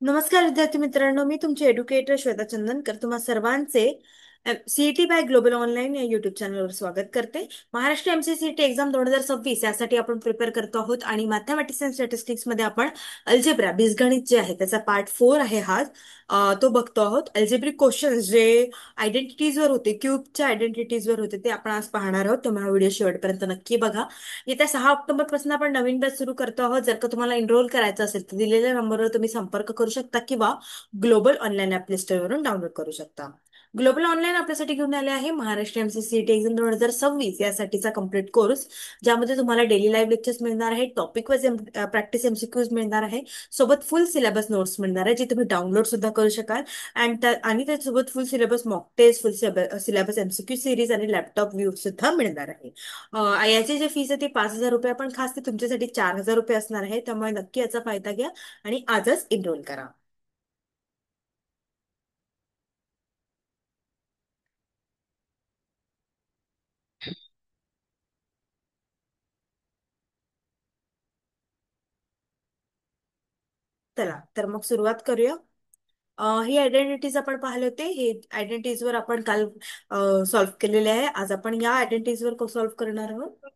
नमस्कार विद्यार्थी मित्रांनो, मी तुमचे एड्युकेटर श्वेता चंदनकर तुम्हा सर्वांचे सीईटी बाय ग्लोबल ऑनलाईन या युट्यूब चॅनलवर स्वागत करते. महाराष्ट्र एमसीसीईटी एक्झाम 2026 यासाठी आपण प्रिपेअर करतो आहोत आणि मॅथमॅटिक्स अँड स्टॅटिस्टिक्स मध्ये आपण अल्जेब्रा बीजगणित जे आहे त्याचा पार्ट 4 आहे हा. तो बघतो आहोत. अल्जेब्रिक क्वेश्चन्स जे आयडेंटिटीजवर होते, क्यूबच्या आयडेंटिटीजवर होते, ते आपण आज पाहणार आहोत. तुम्ही हा व्हिडिओ शेवटपर्यंत नक्की बघा. येत्या 6 ऑक्टोबर पासून आपण नवीन बॅच सुरू करतो आहोत. जर का तुम्हाला एनरोल करायचं असेल तर दिलेल्या नंबरवर तुम्ही संपर्क करू शकता किंवा global online app play store वरून डाउनलोड करू शकता. ग्लोबल ऑनलाईन आपल्यासाठी घेऊन आले आहे महाराष्ट्र एमसीसीईटी एक्झाम 2026 यासाठीचा कम्प्लीट कोर्स, ज्यामध्ये तुम्हाला डेली लाईव्ह लेक्चर्स मिळणार आहे, टॉपिक वाईज प्रॅक्टिस एमसीक्यूज मिळणार आहे, सोबत फुल सिलेबस नोट्स मिळणार आहे जे तुम्ही डाउनलोड सुद्धा करू शकाल. आणि त्याच्यासोबत full syllabus mock test, full syllabus MCQ series आणि लॅपटॉप व्ह्यू सुद्धा मिळणार आहे. याची जी फीस आहे ती 5,000 रुपये, पण खास ती तुमच्यासाठी 4,000 रुपये असणार आहे. त्यामुळे नक्की याचा फायदा घ्या आणि आजच एनरोल करा. चला तर मग सुरुवात करूया. ही आयडेंटिटीज आपण पाहिले होते. हे आयडेंटिटीजवर आपण काल सॉल्व्ह केलेले आहे. आज आपण या आयडेंटिटीजवर सॉल्व्ह करणार आहोत.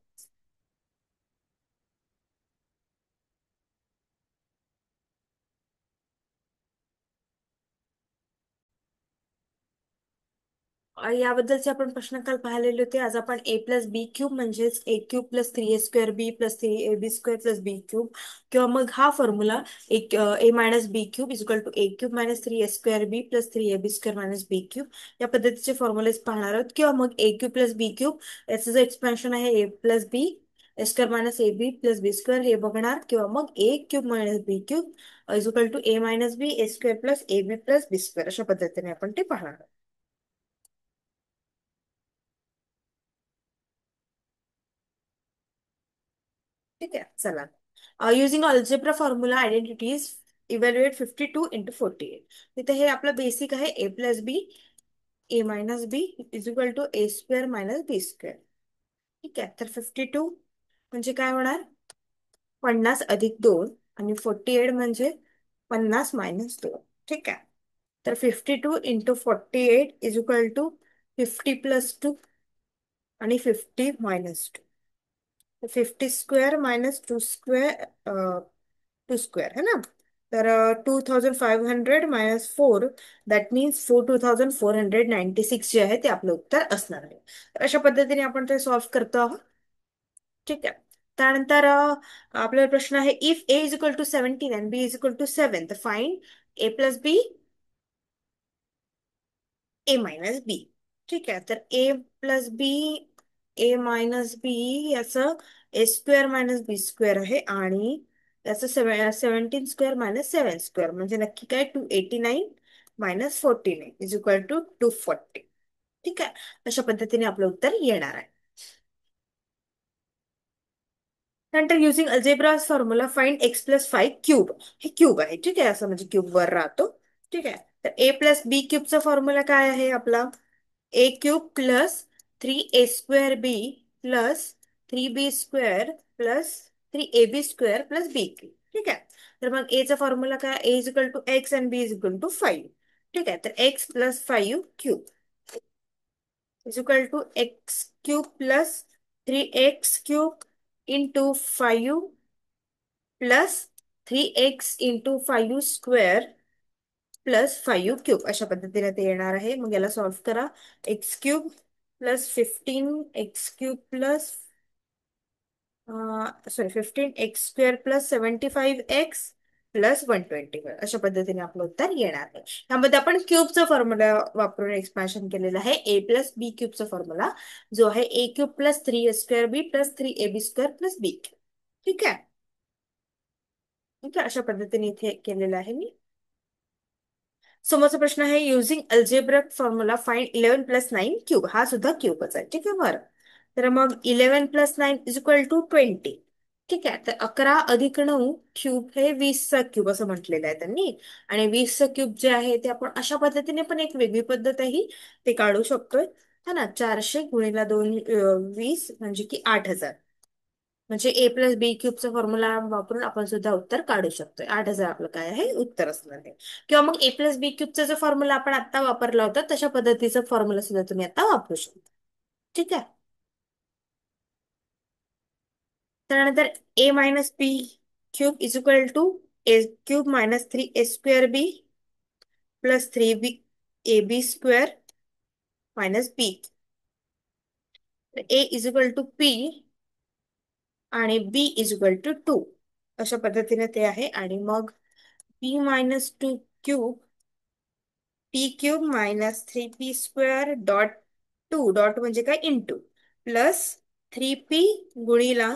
याबद्दलचे आपण प्रश्न काल पाहिलेले होते. आज आपण ए प्लस बी क्यूब म्हणजेच a cube plus 3a² b plus 3ab² plus b cube, किंवा मग हा formula a minus b cube is equal to a cube minus 3a² b plus 3ab² minus b cube, या पद्धतीचे formulas पाहणार आहोत. किंवा मग a cube plus b cube याचं जे एक्सपेन्शन आहे a plus b square minus a b plus b square हे बघणार. किंवा मग a cube minus b cube is equal to a minus b a square plus a b plus b square, अशा पद्धतीने आपण ते पाहणार आहोत. ठीक आहे, चला. Using algebra formula identities evaluate 52 into 48. तिथे हे आपलं बेसिक आहे a plus b a minus b is equal to a square minus b square. ठीक आहे, तर 52 म्हणजे काय होणार? 50 अधिक 2, आणि 48 म्हणजे 50 - 2. ठीक आहे, तर 52 into 48 इज इक्वल टू 50 + 2 आणि 50 - 2. 50² - 2² 2² है ना. तर 2500 - 4, दॅट मीन्स 2296 जे आहे ते आपलं उत्तर असणार आहे. तर अशा पद्धतीने आपण ते सॉल्व्ह करतो आहोत. ठीक आहे. त्यानंतर आपला प्रश्न आहे, if a is equal to 17 and b is equal to 7, तर find a plus b a minus b. ठीक आहे, तर ए प्लस बी ए मायनस बी याचं ए स्क्वेअर मायनस बी स्क्वेअर आहे, आणि याचं 17² - 7² म्हणजे नक्की काय? 289 - 49 इज इक्वल टू 240. ठीक आहे, अशा पद्धतीने आपलं उत्तर येणार आहे. नंतर using algebras formula find x plus 5 cube. हे क्यूब आहे. ठीक आहे, असं म्हणजे क्यूब वर राहतो. ठीक आहे, तर ए प्लस बी क्यूबचा फॉर्म्युला काय आहे आपला? A cube plus 3a² b plus 3b² plus 3ab² plus b cube. ठीक आहे, तर मग ए चा फॉर्म्युला काय? A is equal to x and b is equal to 5. ठीक आहे, तर x + 5 cube is equal to x³ plus 3x³ into 5 plus 3x × 5² plus 5³ अशा पद्धतीने ते येणार आहे. मग याला सॉल्व्ह करा. x³ plus 15x³ plus 15x² plus 75x plus 125 अशा पद्धतीने आपलं उत्तर येणार आहे. त्यामध्ये आपण क्यूबचा फॉर्म्युला वापरून एक्सपॅन्शन केलेलं आहे. ए प्लस बी क्यूबचा फॉर्म्युला जो आहे a³ plus 3a² b plus 3ab² plus b cube. ठीक आहे. ठीक आहे, अशा पद्धतीने इथे केलेलं आहे मी. समोरचा प्रश्न आहे, using algebraic formula find 11 + 9 cube. हा सुद्धा क्यूबच आहे. ठीक आहे, बरं. तर मग 11 + 9 इज इक्वल टू 20. ठीक आहे, तर 11 अधिक 9 क्यूब हे 20चा क्यूब असं म्हटलेलं आहे त्यांनी. आणि 20चं क्यूब जे आहे ते आपण अशा पद्धतीने पण एक वेगळी पद्धत आहे ते काढू शकतोय. है ना. 400 × 2 20 म्हणजे की 8,000. म्हणजे ए प्लस बी क्यूबचा फॉर्म्युला वापरून आपण सुद्धा उत्तर काढू शकतोय. 8,000 आपलं काय आहे उत्तर असणार आहे. किंवा मग ए प्लस बी क्यूबचा जो फॉर्म्युला आपण आता वापरला होता तशा पद्धतीचा फॉर्म्युला सुद्धा तुम्ही आता वापरू शकता. ठीक आहे. त्यानंतर a minus b cube is equal to a cube minus 3 a² b plus 3 ab² minus b. A is equal to p आणि बी इज इक्वल टू 2 अशा पद्धतीने ते आहे. आणि मग p-2 cube p³ minus 3p² dot 2 dot म्हणजे काय into plus 3p गुणीला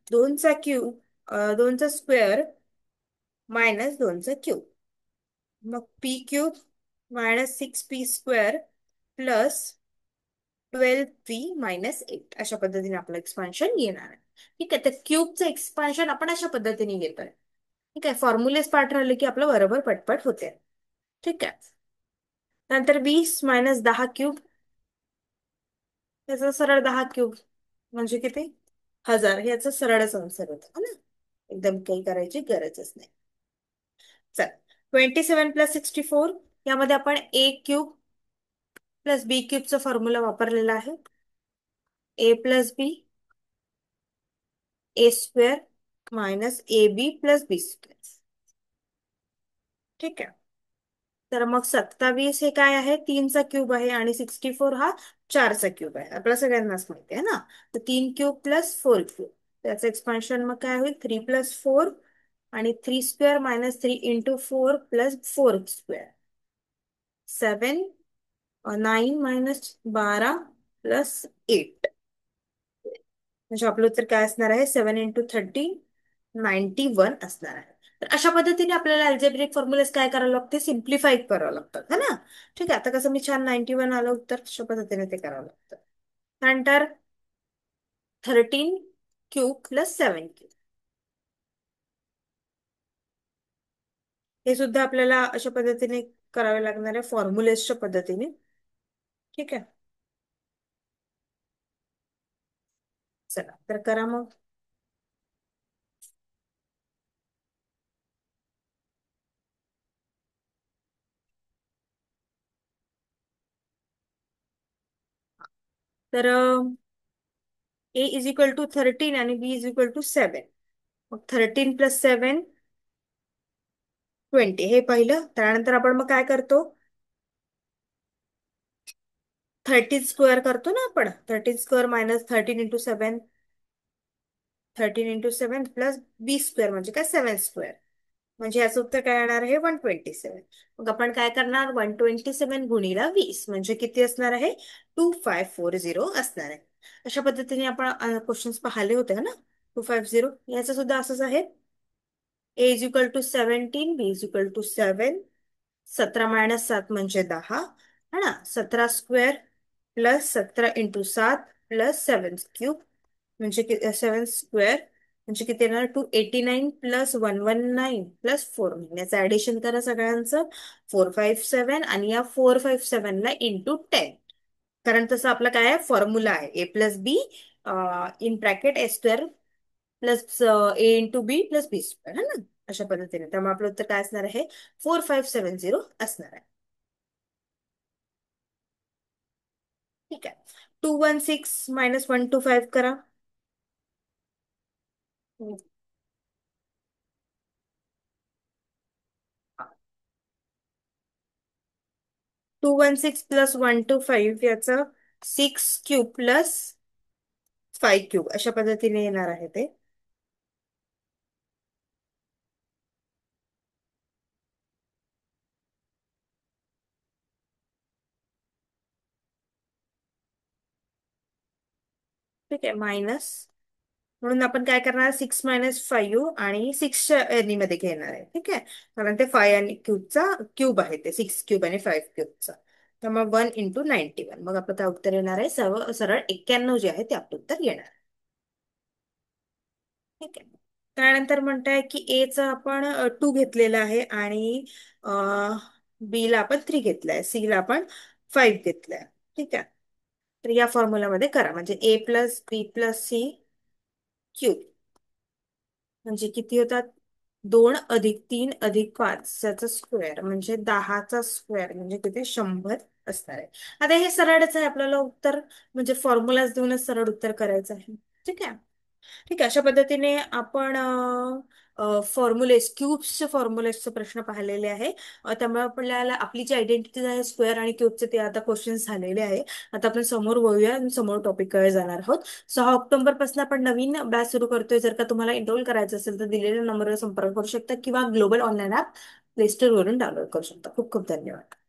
2चा स्क्वेअर मायनस 2चा क्यूब. मग p³ minus 6p² plus 12p-8 अशा पद्धतीने आपलं एक्सपान्शन येणार आहे. ठीक आहे. तर क्यूबचं एक्सपान्शन आपण अशा पद्धतीने घेतोय. ठीक आहे. फॉर्म्युलेस पाठ राहिले की आपलं बरोबर पटपट होते. ठीक आहे. नंतर 20-10 क्यूब याचा सरळ 10 क्यूब म्हणजे किती 1000 याचा सरळच आन्सर होतं हो ना. एकदम काही करायची गरजच नाही. चल 27 + 64 यामध्ये आपण a³ प्लस b³ फॉर्म्युला वापरलेला आहे. a+b a² minus ab+b². ठीक आहे. तर मग 27 हे काय आहे 3चा क्यूब आहे आणि 64 हा 4चा क्यूब आहे आपल्या सगळ्यांनाच माहिती आहे ना. तर 3 क्यूब प्लस 4 क्यूब त्याचं एक्सपान्शन मग काय होईल 3 + 4 आणि 3² मायनस 3 × 4 + 4 स्क्वेअर 7 9 - 12 + 8 म्हणजे आपलं उत्तर काय असणार आहे 7 × 30 91 असणार आहे. तर अशा पद्धतीने आपल्याला अल्जेब्रिक फॉर्म्युलेस काय करावं लागते सिम्प्लिफाय करावं लागतात है ना. ठीक आहे. आता कसं मी छान 91 आलं उत्तर तशा पद्धतीने ते करावं लागतं. नंतर 13 क्यूब प्लस 7 क्यूब हे सुद्धा आपल्याला अशा पद्धतीने करावे लागणार आहे फॉर्म्युलेसच्या पद्धतीने. ठीक आहे. चला तर करा मग. तर ए इज इक्वल टू 13 आणि बी इज इक्वल टू 7. मग 13 + 7 20 हे पहिलं. त्यानंतर आपण मग काय करतो 13 स्क्वेअर करतो ना आपण 13 स्क्वेअर मायनस 13 × 7 13 × 7 प्लस b² म्हणजे काय 7 स्क्वेअर म्हणजे याचं उत्तर काय येणार आहे 127. मग आपण काय करणार 127 गुणीला 20 म्हणजे किती असणार आहे 2540 असणार आहे. अशा पद्धतीने आपण क्वेश्चन्स पाहिले होते ना 250 याचं सुद्धा असंच आहे. A is equal to 17 b is equal to 7 17 - 7 म्हणजे 10 है ना 17 स्क्वेअर प्लस 17 × 7 प्लस 7 क्यूब म्हणजे 7 स्क्वेअर म्हणजे किती येणार 289 प्लस 119 प्लस 4 याचं ऍडिशन करा सगळ्यांचं 457 आणि या 457 ला × 10 कारण तसं आपलं काय आहे फॉर्म्युला आहे a+b in bracket a² plus a × b plus b² है ना अशा पद्धतीने. त्यामुळे आपलं उत्तर काय असणार आहे 4570 असणार आहे. ठीक आहे. 216 - 125 करा. 216 + 125 याचं 6 क्यूब प्लस 5 क्यूब अशा पद्धतीने येणार आहे ते. ठीक आहे मायनस म्हणून आपण काय करणार 6 - 5 आणि 6 मध्ये घेणार आहे. ठीक आहे. कारण ते 5 आणि क्यूबचा क्यूब आहे ते 6 क्यूब आणि 5 क्यूबचा. त्यामुळे 1 × 91 मग आपलं काय उत्तर येणार आहे सरळ 91 जे आहे ते आपलं उत्तर येणार. ठीक आहे. त्यानंतर म्हणताय की ए चा आपण 2 घेतलेला आहे आणि बी ला आपण 3 घेतलाय सी ला आपण 5 घेतलाय. ठीक आहे. तर या फॉर्म्युलामध्ये करा म्हणजे a + b + c क्यूब म्हणजे किती होतात? 2 + 3 + 5 याचा स्क्वेअर म्हणजे 10चा स्क्वेअर म्हणजे किती? 100 असणार आहे. आता हे सरळच आहे, आपल्याला उत्तर म्हणजे फॉर्म्युलाज देऊनच सरळ उत्तर करायचं आहे. ठीक आहे. ठीक आहे, अशा पद्धतीने आपण क्यूब्सचे फॉर्म्युलेसचे प्रश्न पाहिलेले आहे. त्यामुळे आपल्याला आपली जी आयडेंटिटी आहे स्क्वेअर आणि क्यूबचे ते आता क्वेश्चन झालेले आहे. आता आपण समोर वळूया आणि समोर टॉपिककडे जाणार आहोत. 6 ऑक्टोबर पासून आपण नवीन बॅच सुरू करतोय. जर का तुम्हाला एनरोल करायचं असेल तर दिलेल्या नंबरवर संपर्क करू शकता किंवा global online app play store वरून डाउनलोड करू शकता. खूप खूप धन्यवाद.